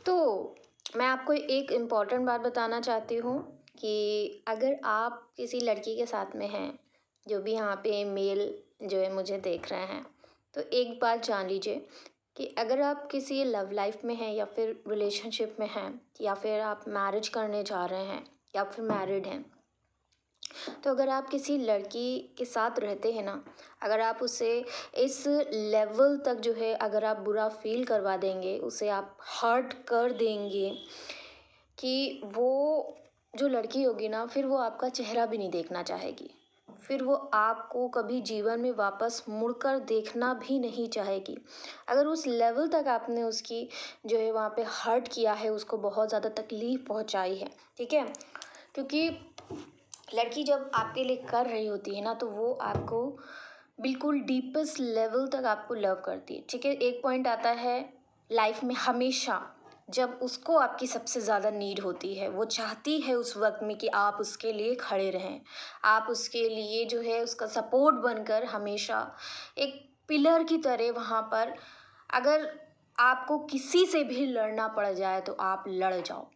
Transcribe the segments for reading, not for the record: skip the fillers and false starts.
तो मैं आपको एक इम्पॉर्टेंट बात बताना चाहती हूँ कि अगर आप किसी लड़की के साथ में हैं, जो भी यहाँ पे मेल जो है मुझे देख रहे हैं, तो एक बात जान लीजिए कि अगर आप किसी लव लाइफ में हैं या फिर रिलेशनशिप में हैं या फिर आप मैरिज करने जा रहे हैं या फिर मैरिड हैं, तो अगर आप किसी लड़की के साथ रहते हैं ना, अगर आप उसे इस लेवल तक जो है अगर आप बुरा फील करवा देंगे, उसे आप हर्ट कर देंगे कि वो जो लड़की होगी ना, फिर वो आपका चेहरा भी नहीं देखना चाहेगी। फिर वो आपको कभी जीवन में वापस मुड़कर देखना भी नहीं चाहेगी। अगर उस लेवल तक आपने उसकी जो है वहाँ पे हर्ट किया है, उसको बहुत ज़्यादा तकलीफ़ पहुँचाई है, ठीक है? क्योंकि लड़की जब आपके लिए कर रही होती है ना, तो वो आपको बिल्कुल डीपेस्ट लेवल तक आपको लव करती है, ठीक है? एक पॉइंट आता है लाइफ में हमेशा, जब उसको आपकी सबसे ज़्यादा नीड होती है, वो चाहती है उस वक्त में कि आप उसके लिए खड़े रहें, आप उसके लिए जो है उसका सपोर्ट बनकर हमेशा एक पिलर की तरह वहाँ पर, अगर आपको किसी से भी लड़ना पड़ जाए तो आप लड़ जाओ।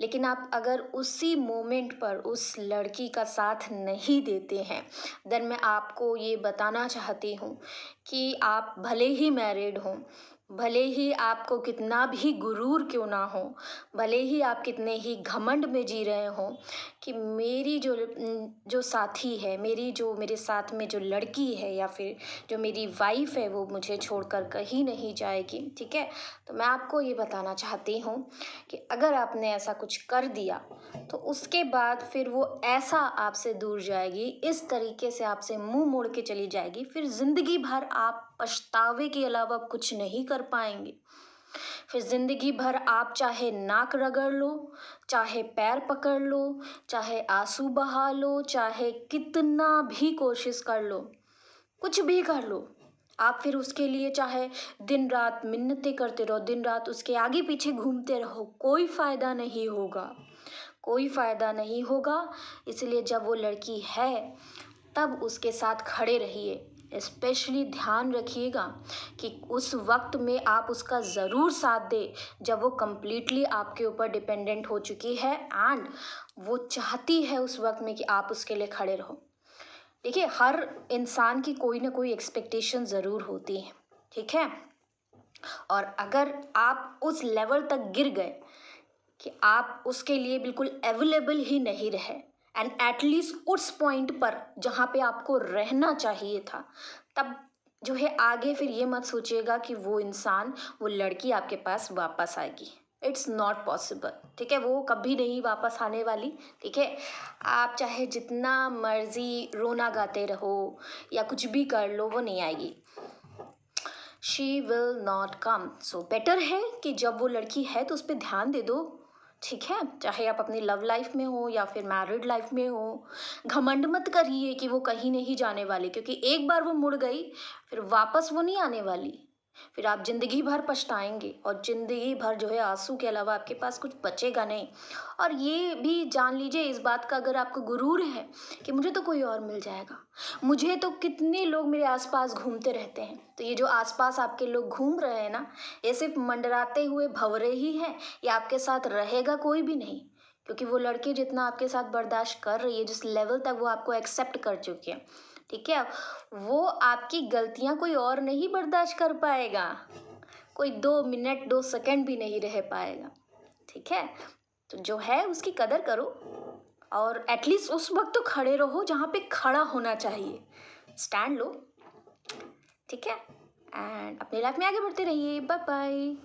लेकिन आप अगर उसी मोमेंट पर उस लड़की का साथ नहीं देते हैं, देन मैं आपको ये बताना चाहती हूँ कि आप भले ही मैरिड हों, भले ही आपको कितना भी गुरूर क्यों ना हो, भले ही आप कितने ही घमंड में जी रहे हों कि मेरी जो साथी है, मेरे साथ में जो लड़की है या फिर जो मेरी वाइफ है, वो मुझे छोड़कर कहीं नहीं जाएगी, ठीक है? तो मैं आपको ये बताना चाहती हूँ कि अगर आपने ऐसा कुछ कर दिया, तो उसके बाद फिर वो ऐसा आपसे दूर जाएगी, इस तरीके से आपसे मुँह मोड़ के चली जाएगी, फिर ज़िंदगी भर आप पछतावे के अलावा कुछ नहीं कर पाएँगे। फिर ज़िंदगी भर आप चाहे नाक रगड़ लो, चाहे पैर पकड़ लो, चाहे आँसू बहा लो, चाहे कितना भी कोशिश कर लो, कुछ भी कर लो, आप फिर उसके लिए चाहे दिन रात मिन्नतें करते रहो, दिन रात उसके आगे पीछे घूमते रहो, कोई फ़ायदा नहीं होगा, कोई फ़ायदा नहीं होगा। इसलिए जब वो लड़की है, तब उसके साथ खड़े रहिए। स्पेशली ध्यान रखिएगा कि उस वक्त में आप उसका ज़रूर साथ दें, जब वो कम्प्लीटली आपके ऊपर डिपेंडेंट हो चुकी है एंड वो चाहती है उस वक्त में कि आप उसके लिए खड़े रहो। देखिए, हर इंसान की कोई ना कोई एक्सपेक्टेशन ज़रूर होती है, ठीक है? और अगर आप उस लेवल तक गिर गए कि आप उसके लिए बिल्कुल अवेलेबल ही नहीं रहे एंड एटलीस्ट उस पॉइंट पर जहाँ पे आपको रहना चाहिए था, तब जो है आगे फिर ये मत सोचिएगा कि वो इंसान, वो लड़की आपके पास वापस आएगी। इट्स नॉट पॉसिबल, ठीक है? वो कभी नहीं वापस आने वाली, ठीक है? आप चाहे जितना मर्जी रोना गाते रहो या कुछ भी कर लो, वो नहीं आएगी। She will not come. So better है कि जब वो लड़की है तो उस पर ध्यान दे दो, ठीक है? चाहे आप अपनी लव लाइफ में हो या फिर मैरिड लाइफ में हो, घमंड मत करिए कि वो कहीं नहीं जाने वाली, क्योंकि एक बार वो मुड़ गई, फिर वापस वो नहीं आने वाली। फिर आप ज़िंदगी भर पछताएंगे और ज़िंदगी भर जो है आंसू के अलावा आपके पास कुछ बचेगा नहीं। और ये भी जान लीजिए इस बात का, अगर आपको गुरूर है कि मुझे तो कोई और मिल जाएगा, मुझे तो कितने लोग मेरे आसपास घूमते रहते हैं, तो ये जो आसपास आपके लोग घूम रहे हैं ना, ये सिर्फ मंडराते हुए भंवरे ही हैं, ये आपके साथ रहेगा कोई भी नहीं। क्योंकि वो लड़की जितना आपके साथ बर्दाश्त कर रही है, जिस लेवल तक वो आपको एक्सेप्ट कर चुकी है, ठीक है, वो आपकी गलतियां कोई और नहीं बर्दाश्त कर पाएगा, कोई 2 मिनट 2 सेकंड भी नहीं रह पाएगा, ठीक है? तो जो है उसकी कदर करो और एटलीस्ट उस वक्त तो खड़े रहो जहाँ पे खड़ा होना चाहिए, स्टैंड लो, ठीक है? एंड अपनी लाइफ में आगे बढ़ते रहिए। Bye bye.